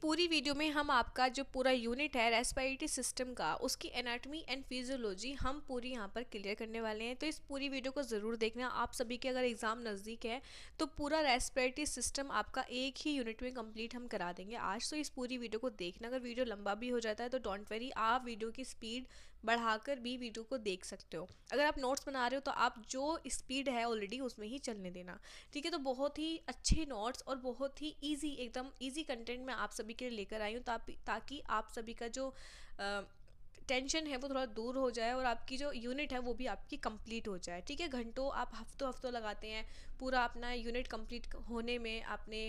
पूरी वीडियो में हम आपका जो पूरा यूनिट है रेस्पिरेटरी सिस्टम का, उसकी एनाटॉमी एंड फिजियोलॉजी हम पूरी यहाँ पर क्लियर करने वाले हैं। तो इस पूरी वीडियो को ज़रूर देखना। आप सभी के अगर एग्ज़ाम नज़दीक है तो पूरा रेस्पिरेटरी सिस्टम आपका एक ही यूनिट में कंप्लीट हम करा देंगे आज। तो इस पूरी वीडियो को देखना। अगर वीडियो लंबा भी हो जाता है तो डोंट वरी, आप वीडियो की स्पीड बढ़ाकर भी वीडियो को देख सकते हो। अगर आप नोट्स बना रहे हो तो आप जो स्पीड है ऑलरेडी उसमें ही चलने देना, ठीक है। तो बहुत ही अच्छे नोट्स और बहुत ही ईजी, एकदम ईजी कंटेंट मैं आप सभी के लिए लेकर आई हूँ ताकि आप सभी का जो टेंशन है वो थोड़ा दूर हो जाए और आपकी जो यूनिट है वो भी आपकी कंप्लीट हो जाए, ठीक है। घंटों आप हफ्तों हफ्तों लगाते हैं पूरा अपना यूनिट कंप्लीट होने में। आपने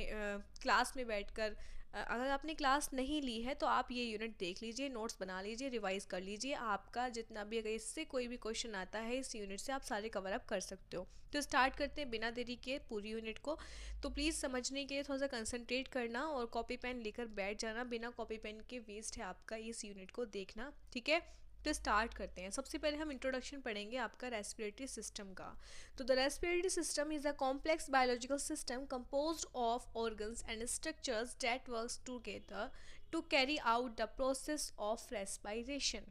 क्लास में बैठकर अगर आपने क्लास नहीं ली है तो आप ये यूनिट देख लीजिए, नोट्स बना लीजिए, रिवाइज कर लीजिए। आपका जितना भी अगर इससे कोई भी क्वेश्चन आता है इस यूनिट से आप सारे कवर अप कर सकते हो। तो स्टार्ट करते हैं बिना देरी के पूरी यूनिट को। तो प्लीज़ समझने के लिए थोड़ा सा कंसंट्रेट करना और कॉपी पेन लेकर बैठ जाना। बिना कॉपी पेन के वेस्ट है आपका इस यूनिट को देखना, ठीक है। तो स्टार्ट करते हैं। सबसे पहले हम इंट्रोडक्शन पढ़ेंगे आपका रेस्पिरेटरी सिस्टम का। तो the respiratory system is a complex biological system composed of organs and structures that works together to carry out the process of respiration.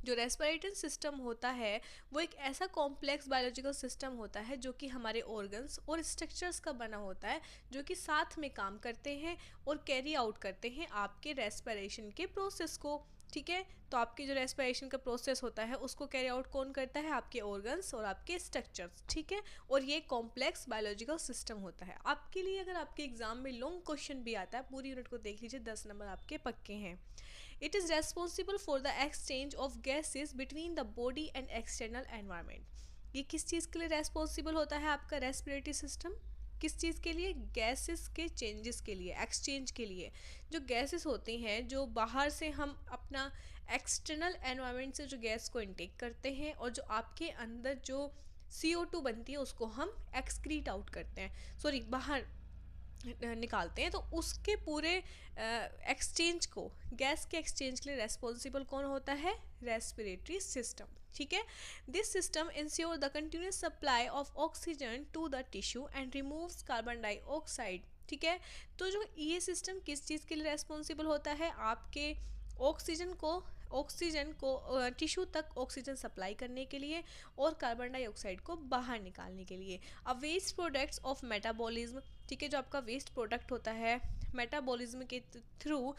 जो रेस्पिरेटरी सिस्टम होता है वो एक ऐसा कॉम्प्लेक्स बायोलॉजिकल सिस्टम होता है जो कि हमारे ऑर्गन्स और स्ट्रक्चर्स का बना होता है, जो कि साथ में काम करते हैं और कैरी आउट करते हैं आपके रेस्पिरेशन के प्रोसेस को, ठीक है। तो आपके जो रेस्पिरेशन का प्रोसेस होता है उसको कैरी आउट कौन करता है? आपके ऑर्गन्स और आपके स्ट्रक्चर्स, ठीक है। और ये कॉम्प्लेक्स बायोलॉजिकल सिस्टम होता है। आपके लिए अगर आपके एग्जाम में लॉन्ग क्वेश्चन भी आता है, पूरी यूनिट को देख लीजिए, 10 नंबर आपके पक्के हैं। It is responsible for the exchange of gases between the body and external environment. ये किस चीज़ के लिए रेस्पॉन्सिबल होता है आपका रेस्पिरेटरी सिस्टम? किस चीज़ के लिए? गैसेस के चेंजेस के लिए, एक्सचेंज के लिए। जो गैसेस होती हैं, जो बाहर से हम अपना एक्सटर्नल एनवायरनमेंट से जो गैस को इनटेक करते हैं और जो आपके अंदर जो CO2 बनती है उसको हम एक्सक्रीट आउट करते हैं, सॉरी बाहर निकालते हैं। तो उसके पूरे एक्सचेंज को, गैस के एक्सचेंज के लिए रेस्पॉन्सिबल कौन होता है? रेस्पिरेटरी सिस्टम, ठीक है। This system ensure the continuous supply of oxygen to the tissue and removes carbon dioxide, ठीक है। तो जो ये सिस्टम किस चीज़ के लिए रेस्पॉन्सिबल होता है? आपके ऑक्सीजन को टिश्यू तक ऑक्सीजन सप्लाई करने के लिए और कार्बन डाइऑक्साइड को बाहर निकालने के लिए। अब वेस्ट प्रोडक्ट्स ऑफ मेटाबॉलिज्म, ठीक है, जो आपका वेस्ट प्रोडक्ट होता है मेटाबॉलिज्म के थ्रू,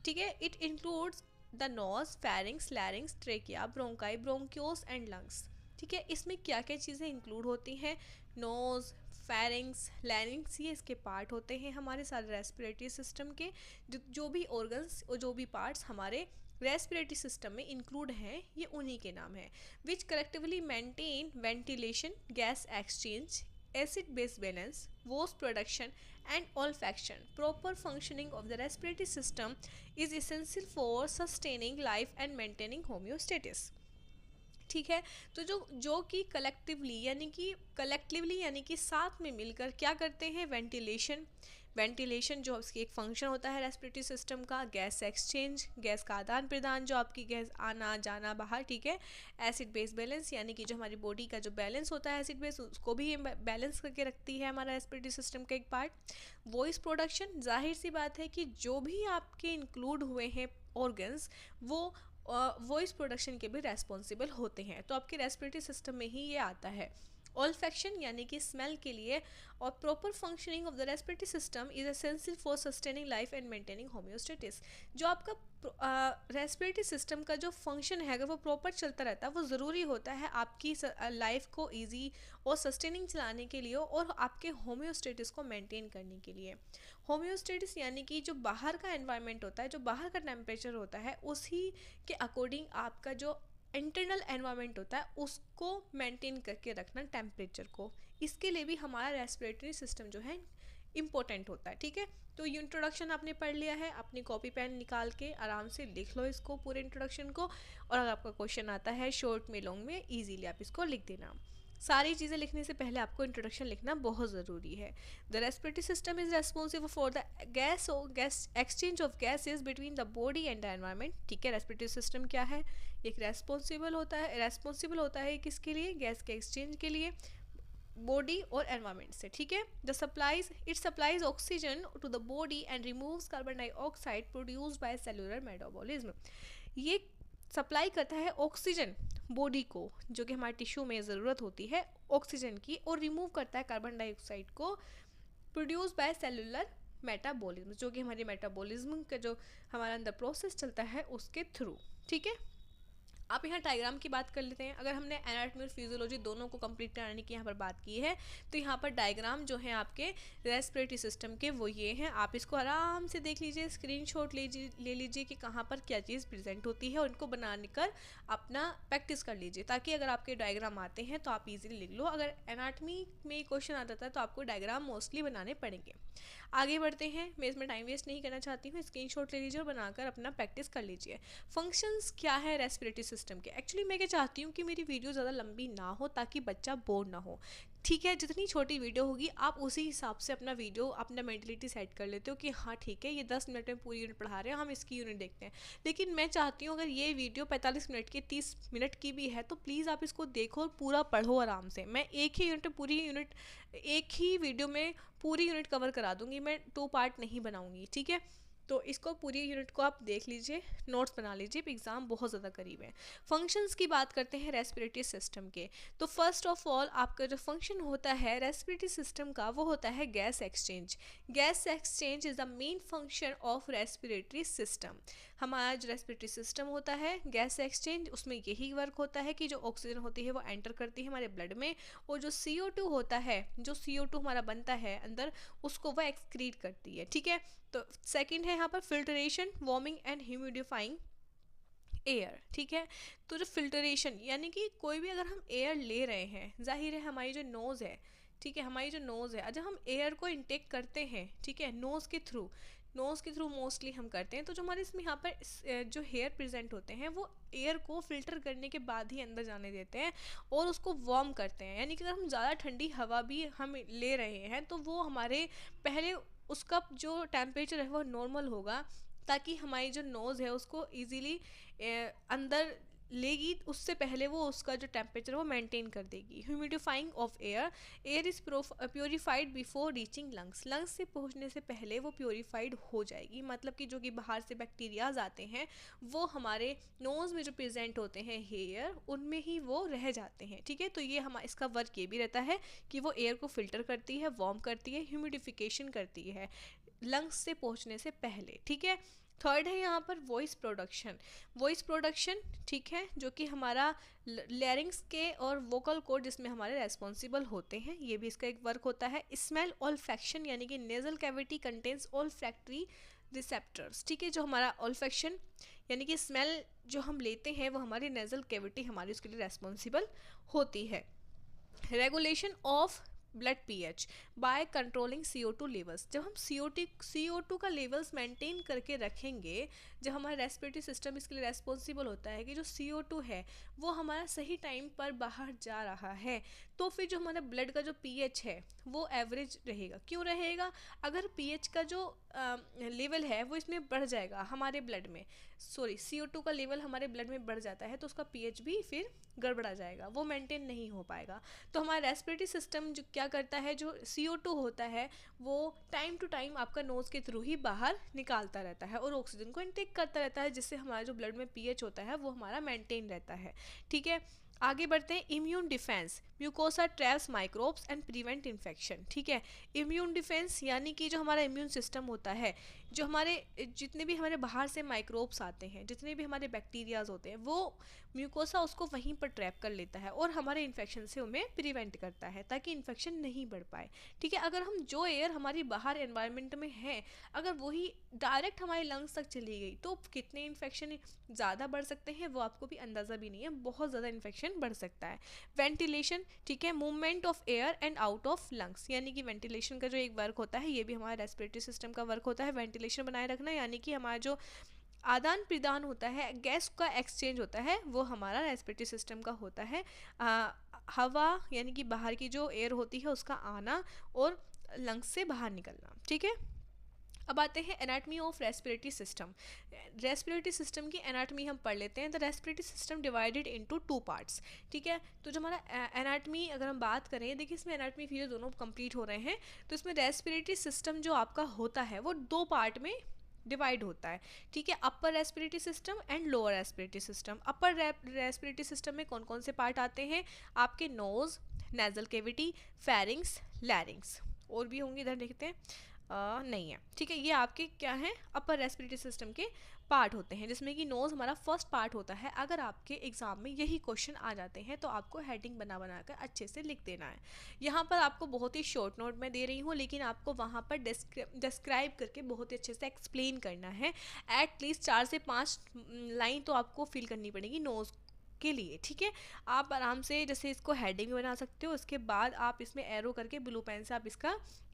ठीक है, it includes the nose, pharynx, larynx, trachea, bronchi, bronchioles and lungs, ठीक है। इसमें क्या क्या चीज़ें इंक्लूड होती हैं? नोज, फेरिंग्स, लैरिंग्स, ये इसके पार्ट होते हैं हमारे सारे रेस्पिरेटरी सिस्टम के। जो भी ऑर्गन्स और जो भी पार्ट्स हमारे रेस्पिरेटरी सिस्टम में इंक्लूड हैं ये उन्हीं के नाम हैं। Which collectively maintain ventilation, gas exchange, acid base balance, waste production and olfaction. Proper functioning of the respiratory system is essential for sustaining life and maintaining homeostasis, ठीक है। तो जो कि कलेक्टिवली यानी कि साथ में मिलकर क्या करते हैं? वेंटिलेशन जो इसकी एक फंक्शन होता है रेस्पिरेटरी सिस्टम का। गैस एक्सचेंज, गैस का आदान प्रदान, जो आपकी गैस आना जाना बाहर, ठीक है। एसिड बेस बैलेंस, यानी कि जो हमारी बॉडी का जो बैलेंस होता है एसिड बेस, उसको भी ये बैलेंस करके रखती है हमारा रेस्पिरेटरी सिस्टम का एक पार्ट। वॉइस प्रोडक्शन, जाहिर सी बात है कि जो भी आपके इंक्लूड हुए हैं ऑर्गन्स वो वॉइस प्रोडक्शन के भी रेस्पॉन्सिबल होते हैं। तो आपके रेस्पिरेटरी सिस्टम में ही ये आता है। ऑल्फैक्शन यानी कि स्मेल के लिए। और proper functioning of the respiratory system is essential for sustaining life and maintaining homeostasis. जो आपका रेस्पिरेटरी सिस्टम का जो फंक्शन है अगर वो प्रॉपर चलता रहता है वो ज़रूरी होता है आपकी लाइफ को ईजी और सस्टेनिंग चलाने के लिए और आपके होम्योस्टेटिस को मेंटेन करने के लिए। होम्योस्टेटिस यानी कि जो बाहर का एनवायरनमेंट होता है, जो बाहर का टेम्परेचर होता है, उसी के अकॉर्डिंग आपका जो इंटरनल एनवायरनमेंट होता है उसको मेंटेन करके रखना, टेम्परेचर को। इसके लिए भी हमारा रेस्पिरेटरी सिस्टम जो है इम्पोर्टेंट होता है, ठीक है। तो ये इंट्रोडक्शन आपने पढ़ लिया है, अपनी कॉपी पेन निकाल के आराम से लिख लो इसको, पूरे इंट्रोडक्शन को। और अगर आपका क्वेश्चन आता है शॉर्ट में लॉन्ग में, ईजीली आप इसको लिख देना। सारी चीज़ें लिखने से पहले आपको इंट्रोडक्शन लिखना बहुत ज़रूरी है। The respiratory system is responsible for the gas exchange of gases between the body and the environment, ठीक है। रेस्पिरेटरी सिस्टम क्या है? एक रेस्पॉन्सिबल होता है किसके लिए? गैस के एक्सचेंज के लिए, बॉडी और एनवायरनमेंट से, ठीक है। It supplies oxygen to the body and removes carbon dioxide produced by cellular metabolism. ये सप्लाई करता है ऑक्सीजन बॉडी को, जो कि हमारे टिश्यू में ज़रूरत होती है ऑक्सीजन की, और रिमूव करता है कार्बन डाइऑक्साइड को प्रोड्यूस बाय सेलुलर मेटाबॉलिज्म, जो कि हमारे मेटाबॉलिज्म का जो हमारा अंदर प्रोसेस चलता है उसके थ्रू, ठीक है। आप यहाँ डायग्राम की बात कर लेते हैं। अगर हमने एनाटॉमी और फिजियोलॉजी दोनों को कंप्लीट कराने की यहाँ पर बात की है, तो यहाँ पर डायग्राम जो है आपके रेस्पिरेटरी सिस्टम के वो ये हैं। आप इसको आराम से देख लीजिए, स्क्रीनशॉट ले लीजिए कि कहाँ पर क्या चीज़ प्रेजेंट होती है, और इनको बनाने कर अपना प्रैक्टिस कर लीजिए, ताकि अगर आपके डायग्राम आते हैं तो आप इजीली लिख लो। अगर एनाटॉमी में क्वेश्चन आता था तो आपको डायग्राम मोस्टली बनाने पड़ेंगे। आगे बढ़ते हैं, मैं इसमें टाइम वेस्ट नहीं करना चाहती हूँ, स्क्रीनशॉट ले लीजिए और बनाकर अपना प्रैक्टिस कर लीजिए। फंक्शंस क्या है रेस्पिरेटरी सिस्टम के? एक्चुअली मैं क्या चाहती हूँ कि मेरी वीडियो ज़्यादा लंबी ना हो, ताकि बच्चा बोर ना हो, ठीक है। जितनी छोटी वीडियो होगी आप उसी हिसाब से अपना वीडियो, अपना मेंटलिटी सेट कर लेते हो कि हाँ ठीक है, ये 10 मिनट में पूरी यूनिट पढ़ा रहे हैं, हम इसकी यूनिट देखते हैं। लेकिन मैं चाहती हूँ अगर ये वीडियो 45 मिनट की, 30 मिनट की भी है, तो प्लीज़ आप इसको देखो और पूरा पढ़ो आराम से। मैं एक ही वीडियो में पूरी यूनिट कवर करा दूंगी, मैं 2 पार्ट नहीं बनाऊंगी, ठीक है। तो इसको पूरी यूनिट को आप देख लीजिए, नोट्स बना लीजिए, एग्जाम बहुत ज़्यादा करीब है। फंक्शंस की बात करते हैं रेस्पिरेटरी सिस्टम के। तो फर्स्ट ऑफ ऑल आपका जो फंक्शन होता है रेस्पिरेटरी सिस्टम का, वो होता है gas exchange. Gas exchange is the main function of respiratory system. हमारा जो रेस्पिरेटरी सिस्टम होता है गैस एक्सचेंज, उसमें यही वर्क होता है कि जो ऑक्सीजन होती है वो एंटर करती है हमारे ब्लड में, और जो CO2 होता है, जो CO2 हमारा बनता है अंदर, उसको वह एक्सक्रीट करती है, ठीक है। तो सेकंड है यहाँ पर filtration, warming and humidifying air, ठीक है। तो जो फिल्टरेशन यानी कि कोई भी अगर हम एयर ले रहे हैं, जाहिर है हमारी जो नोज़ है, ठीक है, हमारी जो नोज़ है, जब हम एयर को इनटेक करते हैं, ठीक है, नोज़ के थ्रू मोस्टली हम करते हैं, तो जो हमारे इसमें यहाँ पर जो हेयर प्रेजेंट होते हैं वो एयर को फिल्टर करने के बाद ही अंदर जाने देते हैं और उसको वार्म करते हैं। यानी कि अगर हम ज़्यादा ठंडी हवा भी हम ले रहे हैं तो वो हमारे पहले उसका जो टेम्परेचर है वो नॉर्मल होगा, ताकि हमारी जो नोज़ है उसको ईजीली अंदर लेगी, उससे पहले वो उसका जो टेम्परेचर वो मेंटेन कर देगी। Humidifying of air is purified before reaching lungs से पहुंचने से पहले वो प्योरीफाइड हो जाएगी। मतलब कि जो कि बाहर से बैक्टीरियाज आते हैं वो हमारे नोज़ में जो प्रेजेंट होते हैं हेयर, उनमें ही वो रह जाते हैं, ठीक है। तो ये इसका वर्क ये भी रहता है कि वो एयर को फिल्टर करती है, वार्म करती है, ह्यूमिडिफिकेशन करती है लंग्स से पहुंचने से पहले, ठीक है। थर्ड है यहाँ पर वॉइस प्रोडक्शन, ठीक है, जो कि हमारा लैरिंग्स के और वोकल कोड जिसमें हमारे रेस्पॉन्सिबल होते हैं, ये भी इसका एक वर्क होता है। स्मेल ऑल्फैक्शन, यानी कि nasal cavity contains olfactory receptors, ठीक है। जो हमारा ऑल्फैक्शन यानी कि स्मेल जो हम लेते हैं वो हमारी नेजल कैविटी हमारी उसके लिए रेस्पॉन्सिबल होती है। Regulation of blood pH by controlling CO2 levels. जब हम CO2 का लेवल्स मेंटेन करके रखेंगे, जब हमारा रेस्पिरेटरी सिस्टम इसके लिए रेस्पॉन्सिबल होता है कि जो CO2 है वो हमारा सही टाइम पर बाहर जा रहा है, तो फिर जो हमारा ब्लड का जो pH है वो एवरेज रहेगा। क्यों रहेगा? अगर pH का जो लेवल है वो इसमें बढ़ जाएगा हमारे ब्लड में, CO2 का लेवल हमारे ब्लड में बढ़ जाता है तो उसका pH भी फिर गड़बड़ा जाएगा, वो मेंटेन नहीं हो पाएगा। तो हमारा रेस्पिरेटरी सिस्टम जो क्या करता है, जो CO2 होता है वो टाइम टू टाइम आपका नोज़ के थ्रू ही बाहर निकालता रहता है और ऑक्सीजन को इनटेक करता रहता है, जिससे हमारा जो ब्लड में pH होता है वो हमारा मेंटेन रहता है, ठीक है। आगे बढ़ते हैं, immune defence, mucosa traps microbes and prevent infection, ठीक है। इम्यून डिफेंस यानी कि जो हमारा इम्यून सिस्टम होता है, जो हमारे जितने भी हमारे बाहर से माइक्रोब्स आते हैं, जितने भी हमारे बैक्टीरियाज होते हैं, वो म्यूकोसा उसको वहीं पर ट्रैप कर लेता है और हमारे इन्फेक्शन से उन्हें प्रिवेंट करता है ताकि इन्फेक्शन नहीं बढ़ पाए, ठीक है। अगर हम जो एयर हमारी बाहर एनवायरनमेंट में है अगर वही डायरेक्ट हमारे लंग्स तक चली गई तो कितने इन्फेक्शन ज़्यादा बढ़ सकते हैं वो आपको भी अंदाज़ा भी नहीं है, बहुत ज़्यादा इन्फेक्शन बढ़ सकता है। वेंटिलेशन, ठीक है, movement of air and out of lungs, यानी कि वेंटिलेशन का जो एक वर्क होता है ये भी हमारा रेस्पिरेटरी सिस्टम का वर्क होता है। वेंटिलेशन बनाए रखना यानी कि हमारा जो आदान प्रदान होता है, गैस का एक्सचेंज होता है, वो हमारा रेस्पिरेटरी सिस्टम का होता है। हवा यानी कि बाहर की जो एयर होती है उसका आना और लंग्स से बाहर निकलना, ठीक है। अब आते हैं anatomy of respiratory system. Respiratory system की एनाटमी हम पढ़ लेते हैं। The respiratory system divided into 2 parts. ठीक है, तो जो हमारा एनाटमी अगर हम बात करें, देखिए इसमें एनाटमी फिजियो दोनों कंप्लीट हो रहे हैं। तो इसमें रेस्पिरेटरी सिस्टम जो आपका होता है वो 2 पार्ट में डिवाइड होता है। ठीक है, upper respiratory system and lower respiratory system. Upper respiratory system में कौन कौन से पार्ट आते हैं? आपके nose, nasal cavity, pharynx, larynx. और भी होंगे, इधर देखते हैं, नहीं है। ठीक है, ये आपके क्या हैं? अपर रेस्पिरेटरी सिस्टम के पार्ट होते हैं, जिसमें कि नोज़ हमारा फर्स्ट पार्ट होता है। अगर आपके एग्जाम में यही क्वेश्चन आ जाते हैं तो आपको हेडिंग बना बना कर अच्छे से लिख देना है। यहाँ पर आपको बहुत ही शॉर्ट नोट में दे रही हूँ, लेकिन आपको वहाँ पर डिस्क्राइब करके बहुत ही अच्छे से एक्सप्लेन करना है। एटलीस्ट 4 से 5 लाइन तो आपको फिल करनी पड़ेगी नोज़ के लिए। ठीक है, आप आराम से जैसे इसको हेडिंग भी बना सकते हो, उसके बाद आप इसमें एरो करके ब्लू पेन से आप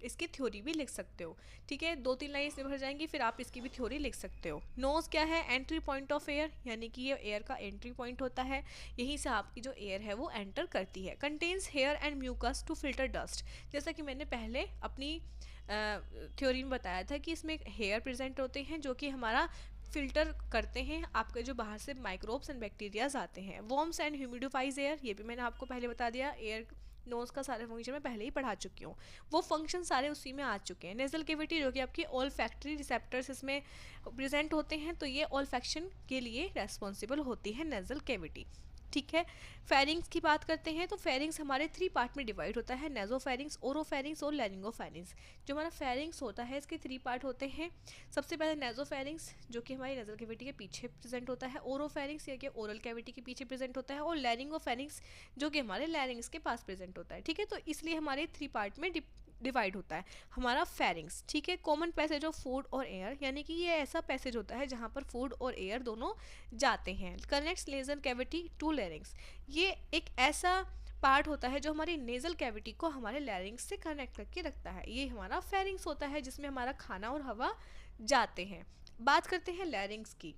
इसकी थ्योरी भी लिख सकते हो। ठीक है, 2-3 लाइन इसमें भर जाएंगी, फिर आप इसकी भी थ्योरी लिख सकते हो। नोज क्या है? एंट्री पॉइंट ऑफ एयर, यानी कि ये एयर का एंट्री पॉइंट होता है, यहीं से आपकी जो एयर है वो एंटर करती है। Contains hair and mucus to filter dust. जैसा कि मैंने पहले अपनी थ्योरी में बताया था कि इसमें हेयर प्रेजेंट होते हैं जो कि हमारा फिल्टर करते हैं आपके जो बाहर से माइक्रोब्स एंड बैक्टीरियाज आते हैं। वॉर्म्स एंड ह्यूमिडिफाइज एयर, ये भी मैंने आपको पहले बता दिया। एयर नोज का सारे फंक्शन मैं पहले ही पढ़ा चुकी हूँ, वो फंक्शन सारे उसी में आ चुके हैं। नेजल कैविटी जो कि आपकी ऑल फैक्ट्री रिसेप्टर्स इसमें प्रेजेंट होते हैं, तो ये ऑल फैक्शन के लिए रेस्पॉन्सिबल होती है नेजल कैविटी। ठीक है, फेरिंग्स की बात करते हैं तो फेरिंग्स हमारे 3 पार्ट में डिवाइड होता है, नेजोफेरिंग्स, ओरोफेरिंग्स और लैरिंगोफेरिंग्स। जो हमारा फेरिंग्स होता है इसके 3 पार्ट होते हैं। सबसे पहले नेजोफेरिंग्स जो कि हमारी नेजल कैविटी के पीछे प्रेजेंट होता है, ओरोफेरिंग्स या कि ओरल कैविटी के पीछे प्रेजेंट होता है, और लैरिंगोफेरिंग्स जो कि हमारे लैरिंग्स के पास प्रेजेंट होता है। ठीक है, तो इसलिए हमारे 3 पार्ट में डिवाइड होता है हमारा फेरिंग्स। ठीक है, कॉमन पैसेज ऑफ फूड और एयर, यानी कि ये ऐसा पैसेज होता है जहाँ पर फूड और एयर दोनों जाते हैं। Connects nasal cavity to larynx, ये एक ऐसा पार्ट होता है जो हमारी नेजल कैविटी को हमारे लैरिंग्स से कनेक्ट करके रखता है। ये हमारा फेरिंग्स होता है जिसमें हमारा खाना और हवा जाते हैं। बात करते हैं लैरिंग्स की।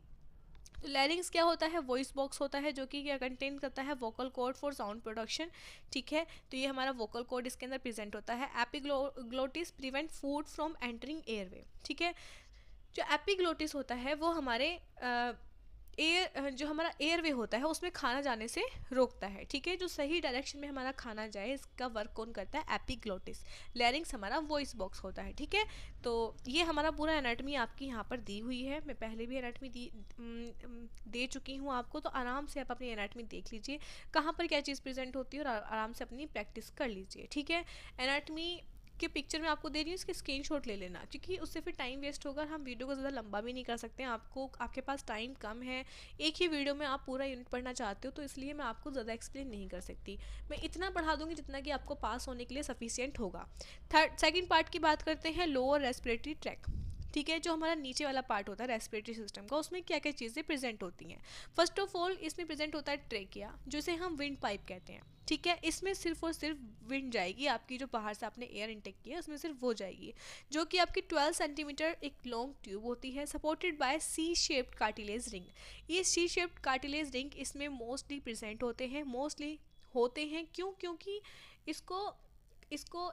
तो लैरिंग्स क्या होता है? वॉइस बॉक्स होता है जो कि क्या कंटेन करता है? Vocal cord for sound production. ठीक है, तो ये हमारा वोकल कॉर्ड इसके अंदर प्रेजेंट होता है। Epiglottis prevent food from entering airway. ठीक है, जो एपिग्लोटिस होता है वो हमारे एयर जो हमारा एयरवे होता है उसमें खाना जाने से रोकता है। ठीक है, जो सही डायरेक्शन में हमारा खाना जाए इसका वर्क कौन करता है? एपिग्लोटिस। लैरिंग्स हमारा वॉइस बॉक्स होता है। ठीक है, तो ये हमारा पूरा एनाटमी आपकी यहाँ पर दी हुई है। मैं पहले भी एनाटमी दे चुकी हूँ आपको, तो आराम से आप अपनी एनाटमी देख लीजिए कहाँ पर क्या चीज़ प्रेजेंट होती है और आराम से अपनी प्रैक्टिस कर लीजिए। ठीक है, एनाटमी के पिक्चर में आपको दे रही हूँ, इसके स्क्रीनशॉट ले लेना, क्योंकि उससे फिर टाइम वेस्ट होगा। हम वीडियो को ज़्यादा लंबा भी नहीं कर सकते हैं, आपके पास टाइम कम है, एक ही वीडियो में आप पूरा यूनिट पढ़ना चाहते हो, तो इसलिए मैं आपको ज़्यादा एक्सप्लेन नहीं कर सकती। मैं इतना पढ़ा दूंगी जितना कि आपको पास होने के लिए सफिशियंट होगा। सेकंड पार्ट की बात करते हैं, लोअर रेस्पिरेटरी ट्रैक। ठीक है, जो हमारा नीचे वाला पार्ट होता है रेस्पिरेटरी सिस्टम का, उसमें क्या क्या चीज़ें प्रेजेंट होती हैं। फर्स्ट ऑफ ऑल इसमें प्रेजेंट होता है ट्रेकिया, जिसे हम विंड पाइप कहते हैं। ठीक है, इसमें सिर्फ और सिर्फ विंड जाएगी, आपकी जो बाहर से आपने एयर इनटेक किया है उसमें सिर्फ वो जाएगी, जो कि आपकी 12 सेंटीमीटर एक लॉन्ग ट्यूब होती है, supported by C shaped cartilage ring. ये सी शेप्ड कार्टिलेज रिंग इसमें मोस्टली प्रेजेंट होते हैं। क्यों? क्योंकि इसको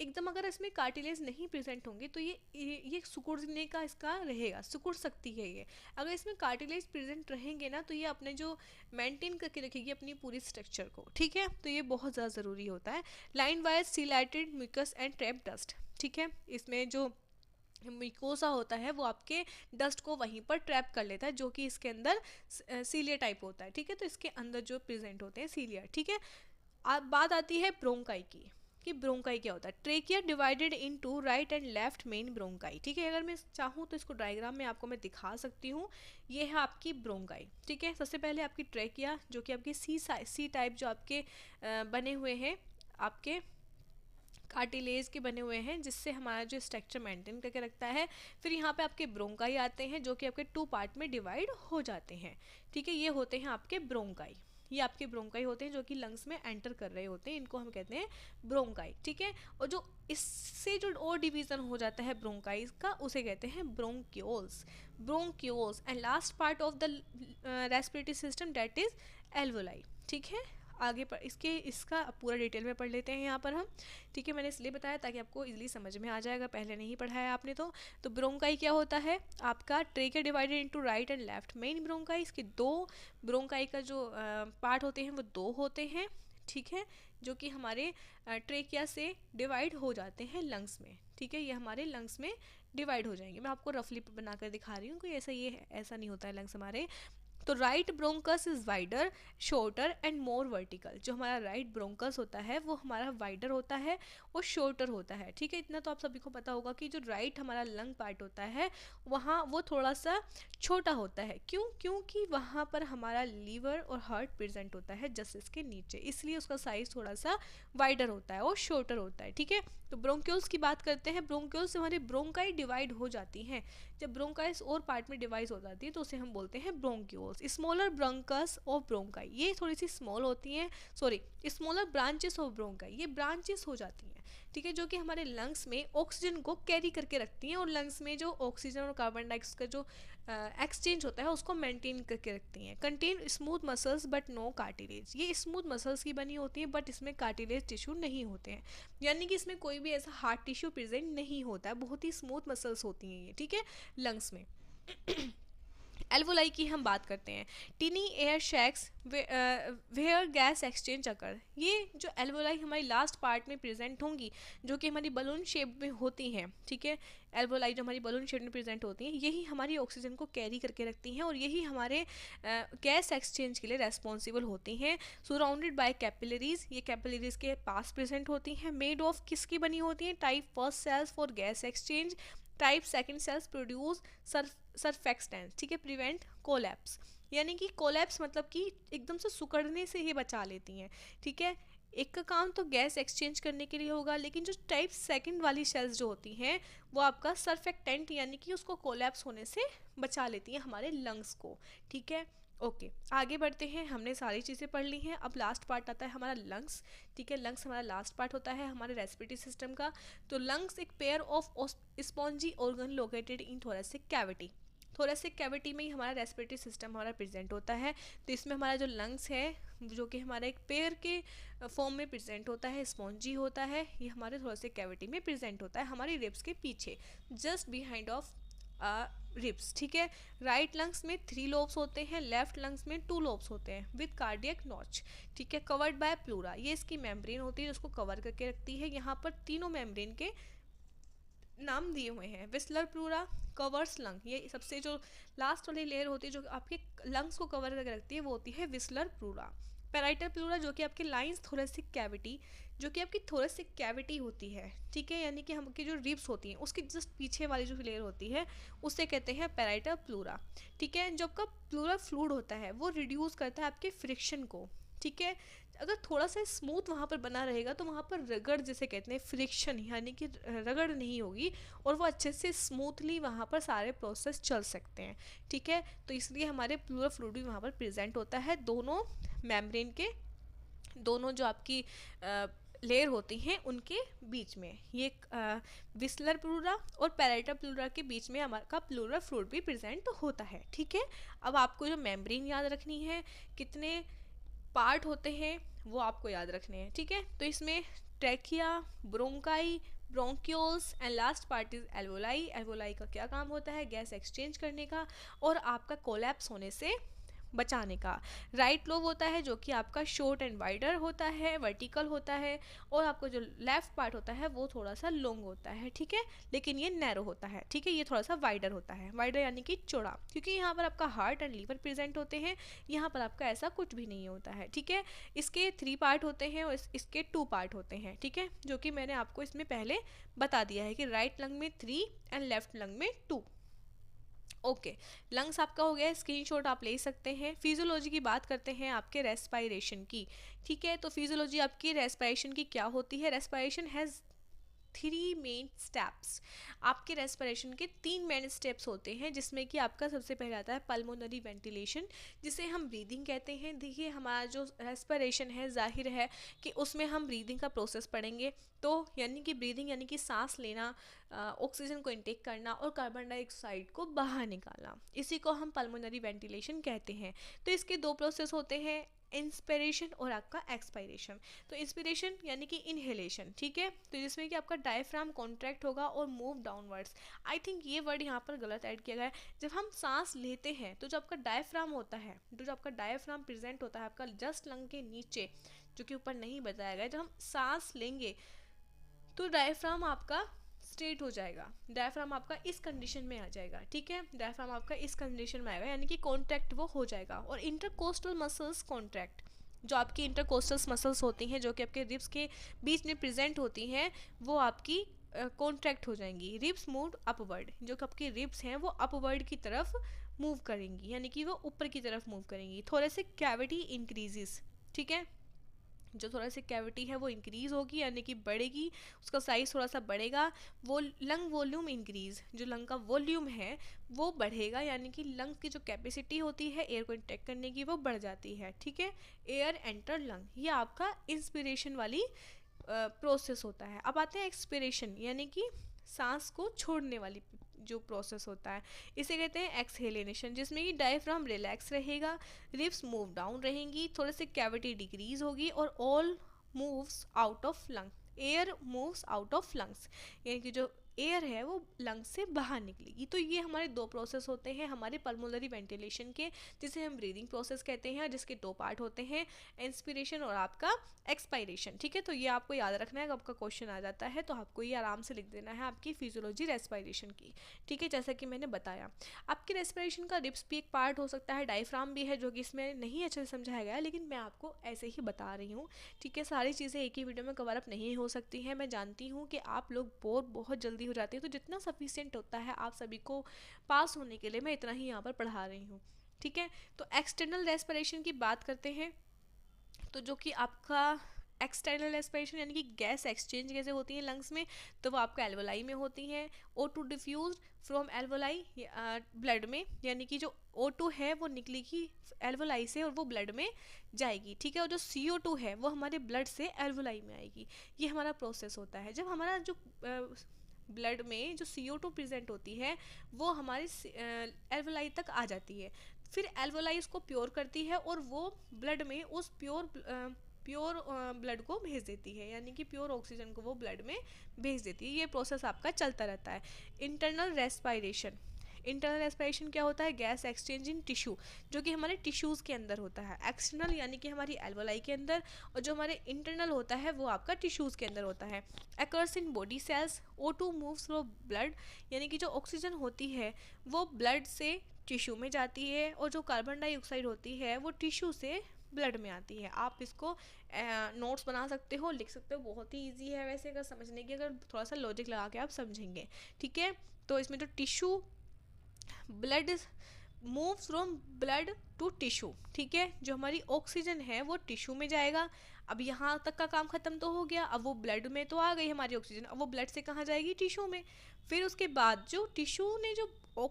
एकदम अगर इसमें कार्टिलेज नहीं प्रेजेंट होंगे तो ये सिकुड़ने का इसका रहेगा, सिकुड़ सकती है ये। अगर इसमें कार्टिलेज प्रेजेंट रहेंगे ना तो ये अपने जो मेंटेन करके रखेगी अपनी पूरी स्ट्रक्चर को। ठीक है, तो ये बहुत ज़्यादा ज़रूरी होता है। Lined with ciliated mucus and trap dust. ठीक है, इसमें जो मिकोसा होता है वो आपके डस्ट को वहीं पर ट्रैप कर लेता है, जो कि इसके अंदर सीलिया टाइप होता है। ठीक है, तो इसके अंदर जो प्रेजेंट होते हैं सीलिया। ठीक है, अब बात आती है ब्रोंकाई की, कि ब्रोंकाई क्या होता है। Trachea divided into right and left main bronchi. ठीक है, अगर मैं चाहूँ तो इसको डायग्राम में आपको मैं दिखा सकती हूँ। ये है आपकी ब्रोंकाई। ठीक है, सबसे पहले आपकी ट्रेकिया जो कि आपके सी टाइप जो आपके बने हुए हैं, आपके कार्टिलेज के बने हुए हैं, जिससे हमारा जो स्ट्रक्चर मेंटेन करके रखता है। फिर यहाँ पे आपके ब्रोंकाई आते हैं जो कि आपके 2 पार्ट में डिवाइड हो जाते हैं। ठीक है, ये होते हैं आपके ब्रोंकाई। ये आपके ब्रोंकाई होते हैं जो कि लंग्स में एंटर कर रहे होते हैं, इनको हम कहते हैं ब्रोंकाई। ठीक है, और जो इससे जो और डिवीजन हो जाता है ब्रोंकाइज का, उसे कहते हैं bronchioles. And last part of the respiratory system that is alveoli. ठीक है, आगे पर इसका पूरा डिटेल में पढ़ लेते हैं यहाँ पर हम, ठीक है। मैंने इसलिए बताया ताकि आपको इजीली समझ में आ जाएगा, पहले नहीं पढ़ाया आपने तो ब्रोंकाई क्या होता है आपका, trachea divided into right and left. Main bronchi, इसके दो ब्रोंकाई का जो पार्ट होते हैं वो दो होते हैं, ठीक है, जो कि हमारे ट्रेकिया से डिवाइड हो जाते हैं लंग्स में, ठीक है। ये हमारे लंग्स में डिवाइड हो जाएंगे। मैं आपको रफली बनाकर दिखा रही हूँ, कोई ऐसा ये है, ऐसा नहीं होता है लंग्स हमारे। तो right bronchus is wider, shorter and more vertical. जो हमारा राइट ब्रोंकस होता है वो हमारा वाइडर होता है और शॉर्टर होता है, ठीक है। इतना तो आप सभी को पता होगा कि जो राइट हमारा लंग पार्ट होता है वहाँ वो थोड़ा सा छोटा होता है। क्यों? क्योंकि वहाँ पर हमारा लीवर और हार्ट प्रेजेंट होता है जस्ट इसके नीचे, इसलिए उसका साइज थोड़ा सा वाइडर होता है और शॉर्टर होता है, ठीक है। तो ब्रोंक्यूल्स की बात करते हैं। ब्रोंक्यूल्स से हमारी ब्रोंकाई डिवाइड हो जाती हैं। जब ब्रोंकाइस और पार्ट में डिवाइड हो जाती है तो उसे हम बोलते हैं bronchioles. Smaller bronchus of bronchi, ये थोड़ी सी स्मॉल होती हैं, sorry smaller branches of bronchi, ये ब्रांचेस हो जाती हैं, ठीक है, जो कि हमारे लंग्स में ऑक्सीजन को कैरी करके रखती हैं और लंग्स में जो ऑक्सीजन और कार्बन डाइऑक्साइड का जो एक्सचेंज होता है उसको मेंटेन करके रखती हैं। Contain smooth muscles but no cartilage, ये स्मूथ मसल्स की बनी होती है बट इसमें कार्टिलेज टिश्यू नहीं होते हैं, यानी कि इसमें कोई भी ऐसा हार्ड टिश्यू प्रेजेंट नहीं होता है, बहुत ही स्मूथ मसल्स होती हैं ये, ठीक है, लंग्स में। एल्वोलाई की हम बात करते हैं। Tiny air sacs where gas exchange occur, ये जो एल्वोलाई हमारी लास्ट पार्ट में प्रेजेंट होंगी जो कि हमारी बलून शेप में होती हैं, ठीक है। एल्वोलाई जो हमारी बलून शेप में प्रेजेंट होती हैं यही हमारी ऑक्सीजन को कैरी करके रखती हैं और यही हमारे गैस एक्सचेंज के लिए रेस्पॉन्सिबल होती हैं। सराउंडेड बाय कैपिलरीज, ये कैपिलरीज के पास प्रेजेंट होती हैं। मेड ऑफ किसकी बनी होती हैं? Type first cells for gas exchange, type second cells produce surfactants, ठीक है, प्रिवेंट कोलैप्स, यानी कि कोलैप्स मतलब कि एकदम से सिकुड़ने से ये बचा लेती हैं, ठीक है। एक का काम तो गैस एक्सचेंज करने के लिए होगा, लेकिन जो टाइप सेकंड वाली सेल्स जो होती हैं वो आपका सरफेक्टेंट यानी कि उसको कोलैप्स होने से बचा लेती हैं हमारे लंग्स को, ठीक है। ओके आगे बढ़ते हैं, हमने सारी चीज़ें पढ़ ली हैं। अब लास्ट पार्ट आता है हमारा लंग्स, ठीक है। लंग्स हमारा लास्ट पार्ट होता है हमारे रेस्पिरेटरी सिस्टम का। तो लंग्स एक pair of spongy organ located in thoracic cavity, thoracic cavity में ही हमारा रेस्पिरेटरी सिस्टम हमारा प्रेजेंट होता है। तो इसमें हमारा जो लंग्स है जो कि हमारा एक पेयर के फॉर्म में प्रेजेंट होता है, स्पॉन्जी होता है, ये हमारे थोरेसिक कैविटी में प्रेजेंट होता है हमारी रिब्स के पीछे, जस्ट बिहाइंड ऑफ रिब्स, ठीक है। राइट लंग्स में 3 लोब्स होते हैं, लेफ्ट लंग्स में 2 लोब्स होते हैं विद कार्डियक नॉच, ठीक है। कवर्ड बाय प्लूरा, ये इसकी मेम्ब्रेन होती है जिसको कवर करके रखती है। यहाँ पर तीनों मेम्ब्रेन के नाम दिए हुए हैं। विस्लर प्लूरा कवर्स लंग, ये सबसे जो लास्ट वाली लेयर होती है जो आपके लंग्स को कवर करके रखती है वो होती है विस्लर प्लूरा। पैराइटल प्लूरा जो कि आपके लाइंस थोरेसिक कैविटी, जो कि आपकी थोरेसिक कैविटी होती है, ठीक है, यानी कि हमकी जो रिब्स होती हैं उसकी जस्ट पीछे वाली जो लेयर होती है उसे कहते हैं पैराइटल प्लूरा, ठीक है। जो आपका प्लूरल फ्लूइड होता है वो रिड्यूस करता है आपके फ्रिक्शन को, ठीक है। अगर थोड़ा सा स्मूथ वहाँ पर बना रहेगा तो वहाँ पर रगड़ जिसे कहते हैं फ्रिक्शन, यानी कि रगड़ नहीं होगी और वो अच्छे से स्मूथली वहाँ पर सारे प्रोसेस चल सकते हैं, ठीक है। तो इसलिए हमारे प्लूरल फ्लूइड भी वहाँ पर प्रेजेंट होता है दोनों मेम्ब्रेन के, दोनों जो आपकी लेयर होती हैं उनके बीच में। ये विस्लर प्लूरा और पैराइटल प्लूरा के बीच में हमारा प्लूरल फ्लूइड भी प्रेजेंट होता है, ठीक है। अब आपको जो मेम्ब्रेन याद रखनी है, कितने पार्ट होते हैं वो आपको याद रखने हैं, ठीक है। तो इसमें trachea, bronchi, bronchioles and last part is alveoli. Alveoli का क्या काम होता है? गैस एक्सचेंज करने का और आपका कोलैप्स होने से बचाने का। राइट लोब होता है जो कि आपका शॉर्ट एंड वाइडर होता है, वर्टिकल होता है, और आपका जो लेफ्ट पार्ट होता है वो थोड़ा सा लॉन्ग होता है, ठीक है, लेकिन ये नैरो होता है, ठीक है, ये थोड़ा सा वाइडर होता है, वाइडर यानी कि चौड़ा, क्योंकि यहाँ पर आपका हार्ट एंड लीवर प्रेजेंट होते हैं, यहाँ पर आपका ऐसा कुछ भी नहीं होता है, ठीक है। इसके 3 पार्ट होते हैं और इसके 2 पार्ट होते हैं, ठीक है, जो कि मैंने आपको इसमें पहले बता दिया है कि राइट लंग में 3 एंड लेफ्ट लंग में 2। ओके लंग्स आपका हो गया, स्क्रीनशॉट आप ले सकते हैं। फिजियोलॉजी की बात करते हैं आपके रेस्पायरेशन की, ठीक है। तो फिजियोलॉजी आपकी रेस्पायरेशन की क्या होती है? Respiration has 3 main steps. आपके रेस्पिरेशन के 3 मेन स्टेप्स होते हैं, जिसमें कि आपका सबसे पहले आता है पल्मोनरी वेंटिलेशन, जिसे हम ब्रीदिंग कहते हैं। देखिए हमारा जो रेस्पिरेशन है जाहिर है कि उसमें हम ब्रीदिंग का प्रोसेस पढ़ेंगे, तो यानी कि ब्रीदिंग यानी कि सांस लेना, ऑक्सीजन को इनटेक करना और कार्बन डाइऑक्साइड को बाहर निकालना, इसी को हम पल्मोनरी वेंटिलेशन कहते हैं। तो इसके 2 प्रोसेस होते हैं, इंस्पिरेशन और आपका एक्सपायरेशन। तो इंस्पिरेशन यानी कि इनहेलेशन, ठीक है, तो जिसमें कि आपका डायफ्राम कॉन्ट्रैक्ट होगा और मूव डाउनवर्ड्स। आई थिंक ये वर्ड यहाँ पर गलत ऐड किया गया है। जब हम सांस लेते हैं तो जो आपका डायफ्राम होता है, जो आपका डायफ्राम प्रेजेंट होता है आपका जस्ट लंग के नीचे, जो कि ऊपर नहीं बताया गया, जब हम सांस लेंगे तो डायफ्राम आपका स्ट्रेट हो जाएगा, डायफ्राम आपका इस कंडीशन में आ जाएगा, ठीक है, डायफ्राम आपका इस कंडीशन में आएगा, यानी कि कॉन्ट्रैक्ट वो हो जाएगा। और इंटरकोस्टल मसल्स कॉन्ट्रैक्ट, जो आपकी इंटरकोस्टल मसल्स होती हैं जो कि आपके रिब्स के बीच में प्रेजेंट होती हैं, वो आपकी कॉन्ट्रैक्ट हो जाएंगी। रिब्स मूव अपवर्ड, जो कि आपकी रिब्स हैं वो अपवर्ड की तरफ मूव करेंगी, यानी कि वो ऊपर की तरफ मूव करेंगी। थोड़े से कैविटी इंक्रीजेस, ठीक है, जो थोड़ा सा कैविटी है वो इंक्रीज़ होगी, यानी कि बढ़ेगी, उसका साइज़ थोड़ा सा बढ़ेगा। वो लंग वॉल्यूम इंक्रीज़, जो लंग का वॉल्यूम है वो बढ़ेगा, यानी कि लंग की जो कैपेसिटी होती है एयर को इंटेक करने की वो बढ़ जाती है, ठीक है। एयर एंटर लंग, ये आपका इंस्पिरेशन वाली प्रोसेस होता है। अब आते हैं एक्सपिरेशन, यानी कि सांस को छोड़ने वाली जो प्रोसेस होता है, इसे कहते हैं एक्सहेलेशन, जिसमें कि डायफ्राम रिलैक्स रहेगा, रिब्स मूव डाउन रहेंगी, थोड़े से कैविटी डिक्रीज होगी और all moves out of lung, air moves out of lungs, यानी कि जो एयर है वो लंग से बाहर निकलेगी। तो ये हमारे दो प्रोसेस होते हैं हमारे पल्मोनरी वेंटिलेशन के, जिसे हम ब्रीदिंग प्रोसेस कहते हैं, जिसके दो पार्ट होते हैं, इंस्पिरेशन और आपका एक्सपायरेशन, ठीक है। तो ये आपको याद रखना है, आपका क्वेश्चन आ जाता है तो आपको ये आराम से लिख देना है आपकी फिजियोलॉजी रेस्पिरेशन की, ठीक है। जैसा कि मैंने बताया, आपकी रेस्पिरेशन का रिब्स भी एक पार्ट हो सकता है, डायफ्राम भी है, जो कि इसमें नहीं अच्छे से समझाया गया है, लेकिन मैं आपको ऐसे ही बता रही हूँ, ठीक है। सारी चीज़ें एक ही वीडियो में कवर अप नहीं हो सकती हैं, मैं जानती हूँ कि आप लोग बोर बहुत जल्दी हो जाते हैं, तो जितना सफिशिएंट होता है आप सभी को पास होने के लिए मैं इतना ही यहाँ पर पढ़ा रही हूँ, ठीक है। तो एक्सटर्नल रेस्पिरेशन की बात करते हैं, तो जो कि आपका एक्सटर्नल रेस्पिरेशन यानी कि गैस एक्सचेंज कैसे होती है लंग्स में, तो वो आपका एल्वोलाई में होती हैं। O2 diffuse from alveoli blood में, यानी कि जो O2 है वो निकलेगी एल्वोलाई से और वो ब्लड में जाएगी, ठीक है। और जो CO2 है वो हमारे ब्लड से एल्वोलाई में आएगी। ये हमारा प्रोसेस होता है। जब हमारा जो ब्लड में जो CO2 प्रेजेंट होती है वो हमारे एल्वोलाई तक आ जाती है, फिर एल्वोलाई उसको प्योर करती है और वो ब्लड में उस प्योर ब्लड को भेज देती है, यानी कि प्योर ऑक्सीजन को वो ब्लड में भेज देती है। ये प्रोसेस आपका चलता रहता है। इंटरनल रेस्पिरेशन, इंटरनल रेस्पिरेशन क्या होता है, गैस एक्सचेंज इन टिश्यू, जो कि हमारे टिश्यूज़ के अंदर होता है। एक्सटर्नल यानी कि हमारी एल्वोलाई के अंदर, और जो हमारे इंटरनल होता है वो आपका टिश्यूज़ के अंदर होता है। Occurs in body cells, O2 moves through blood, यानी कि जो ऑक्सीजन होती है वो ब्लड से टिश्यू में जाती है और जो कार्बन डाइऑक्साइड होती है वो टिश्यू से ब्लड में आती है। आप इसको नोट्स बना सकते हो, लिख सकते हो, बहुत ही इजी है वैसे अगर समझने की, अगर थोड़ा सा लॉजिक लगा के आप समझेंगे, ठीक है। तो इसमें जो tissue blood move from blood to tissue, ठीक है, जो हमारी ऑक्सीजन है वो टिश्यू में जाएगा। अब यहाँ तक का काम खत्म तो हो गया, अब वो ब्लड में तो आ गई हमारी ऑक्सीजन, अब वो ब्लड से कहाँ जाएगी, टिश्यू में। फिर उसके बाद जो टिश्यू ने जो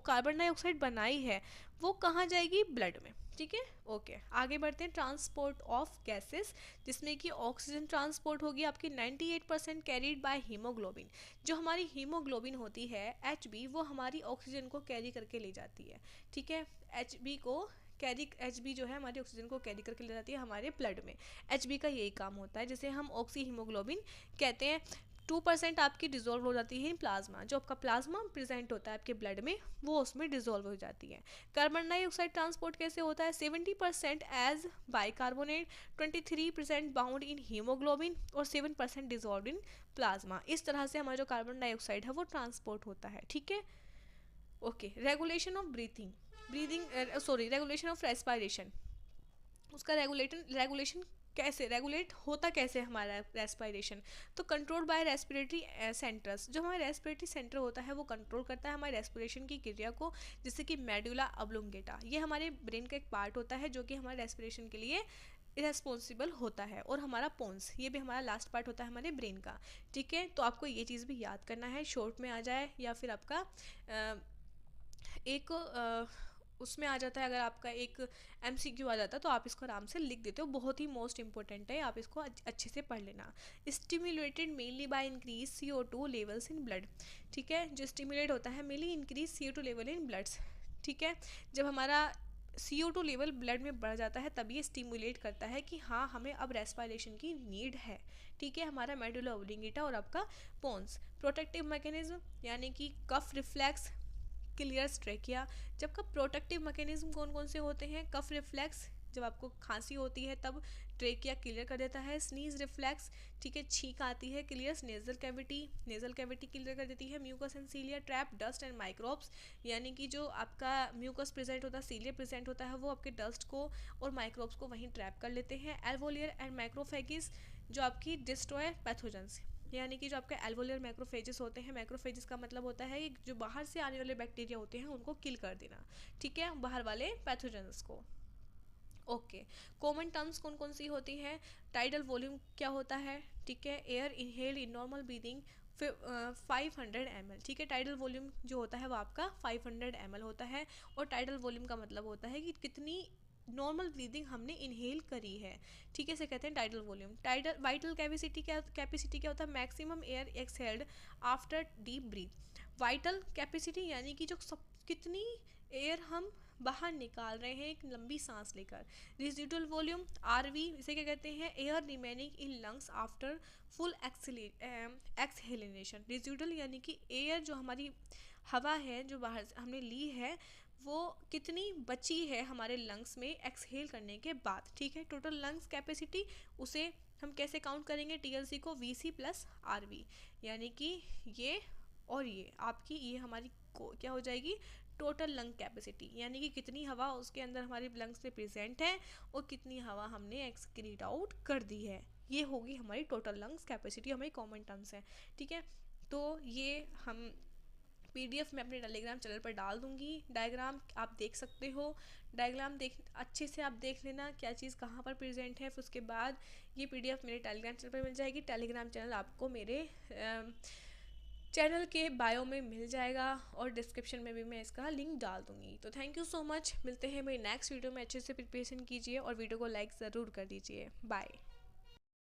कार्बन डाइऑक्साइड बनाई है वो कहाँ जाएगी, ब्लड में, ठीक है। ओके, आगे बढ़ते हैं। ट्रांसपोर्ट ऑफ गैसेस, जिसमें कि ऑक्सीजन ट्रांसपोर्ट होगी आपकी 98% कैरीड बाय हीमोग्लोबिन। जो हमारी हीमोग्लोबिन होती है HB, वो हमारी ऑक्सीजन को कैरी करके ले जाती है, ठीक है। HB जो है हमारी ऑक्सीजन को कैरी करके ले जाती है हमारे ब्लड में। HB का यही काम होता है, जिसे हम ऑक्सी हीमोग्लोबिन कहते हैं। 2% आपकी डिजोल्व हो जाती है प्लाज्मा, जो आपका प्लाज्मा प्रेजेंट होता है आपके ब्लड में वो उसमें डिजोल्व हो जाती है। कार्बन डाइऑक्साइड ट्रांसपोर्ट कैसे होता है, 70% as bicarbonate, 23% bound in haemoglobin और 7% डिजोल्व इन प्लाज्मा। इस तरह से हमारा जो कार्बन डाइऑक्साइड है वो ट्रांसपोर्ट होता है, ठीक है। Okay, regulation of regulation of respiration, उसका रेगुलेशन कैसे, रेगुलेट होता कैसे हमारा रेस्पिरेशन, तो कंट्रोल बाय रेस्पिरेटरी सेंटर्स। जो हमारा रेस्पिरेटरी सेंटर होता है वो कंट्रोल करता है हमारे रेस्पिरेशन की क्रिया को, जैसे कि मेडुला ऑब्लोंगेटा, ये हमारे ब्रेन का एक पार्ट होता है जो कि हमारे रेस्पिरेशन के लिए रिस्पॉन्सिबल होता है। और हमारा पोन्स, ये भी हमारा लास्ट पार्ट होता है हमारे ब्रेन का, ठीक है। तो आपको ये चीज़ भी याद करना है, शॉर्ट में आ जाए या फिर आपका एक उसमें आ जाता है, अगर आपका एक MCQ आ जाता है तो आप इसको आराम से लिख देते हो, बहुत ही मोस्ट इंपॉर्टेंट है, आप इसको अच्छे से पढ़ लेना। Stimulated mainly by increase CO2 levels in blood, ठीक है। जो स्टिमुलेट होता है mainly increase CO2 level in bloods, ठीक है। जब हमारा CO2 लेवल ब्लड में बढ़ जाता है तभी ये स्टिमुलेट करता है कि हाँ हमें अब रेस्पिरेशन की नीड है। ठीक है, हमारा मेडुला ओब्लिंगेटा और आपका पोन्स। प्रोटेक्टिव मैकेनिज्म यानी कि कफ रिफ्लेक्स, क्लियर्स ट्रेकिया। जब का प्रोटेक्टिव मैकेनिज्म कौन कौन से होते हैं? कफ रिफ्लेक्स, जब आपको खांसी होती है तब ट्रेकिया क्लियर कर देता है। स्नीज रिफ्लेक्स, ठीक है, छींक आती है, क्लियर्स नेजल कैविटी क्लियर कर देती है। Mucus and cilia trap dust and microbes, यानी कि जो आपका म्यूकस प्रेजेंट होता है, सीलिया प्रेजेंट होता है, वो आपके डस्ट को और माइक्रोब्स को वहीं ट्रैप कर लेते हैं। एल्वोलियर एंड मैक्रोफेगिस, जो आपकी डिस्ट्रॉय पैथोजेंस, यानी कि जो आपके एल्वोलियर मैक्रोफेजेस होते हैं, मैक्रोफेजेस का मतलब होता है जो बाहर से आने वाले बैक्टीरिया होते हैं उनको किल कर देना। ठीक है, बाहर वाले पैथोजेंस को। ओके, कॉमन टर्म्स कौन कौन सी होती हैं? टाइडल वॉल्यूम क्या होता है? ठीक है, air inhaled in normal breathing 500 ml। ठीक है, टाइडल वॉल्यूम जो होता है वो आपका 500 ml होता है। और टाइडल वॉल्यूम का मतलब होता है कि कितनी नॉर्मल ब्रीदिंग हमने इनहेल करी है। ठीक है, इसे कहते हैं tidal volume. Tidal vital capacity क्या होता है? Maximum air exhaled after deep breath. Vital capacity यानी कि जो सब कितनी एयर हम बाहर निकाल रहे हैं एक लंबी सांस लेकर। रेजिडुअल वॉल्यूम RV, इसे क्या कहते हैं? Air remaining in lungs after full exhalation. Residual यानी कि एयर जो हमारी हवा है जो बाहर से हमने ली है वो कितनी बची है हमारे लंग्स में एक्सहेल करने के बाद। ठीक है, टोटल लंग्स कैपेसिटी उसे हम कैसे काउंट करेंगे? TLC को VC प्लस RV, यानी कि ये और ये आपकी ये हमारी क्या हो जाएगी? टोटल लंग कैपेसिटी, यानी कि कितनी हवा उसके अंदर हमारे लंग्स में प्रेजेंट है और कितनी हवा हमने एक्सक्रीट आउट कर दी है, ये होगी हमारी टोटल लंग्स कैपेसिटी। हमारी कॉमन टर्म्स हैं। ठीक है, तो ये हम PDF में अपने टेलीग्राम चैनल पर डाल दूंगी। डायग्राम आप देख सकते हो, डायग्राम देख अच्छे से आप देख लेना क्या चीज़ कहाँ पर प्रेजेंट है। फिर उसके बाद ये PDF मेरे टेलीग्राम चैनल पर मिल जाएगी। टेलीग्राम चैनल आपको मेरे चैनल के बायो में मिल जाएगा और डिस्क्रिप्शन में भी मैं इसका लिंक डाल दूंगी। तो थैंक यू सो मच, मिलते हैं मेरी नेक्स्ट वीडियो में। अच्छे से प्रिपरेशन कीजिए और वीडियो को लाइक ज़रूर कर दीजिए। बाय।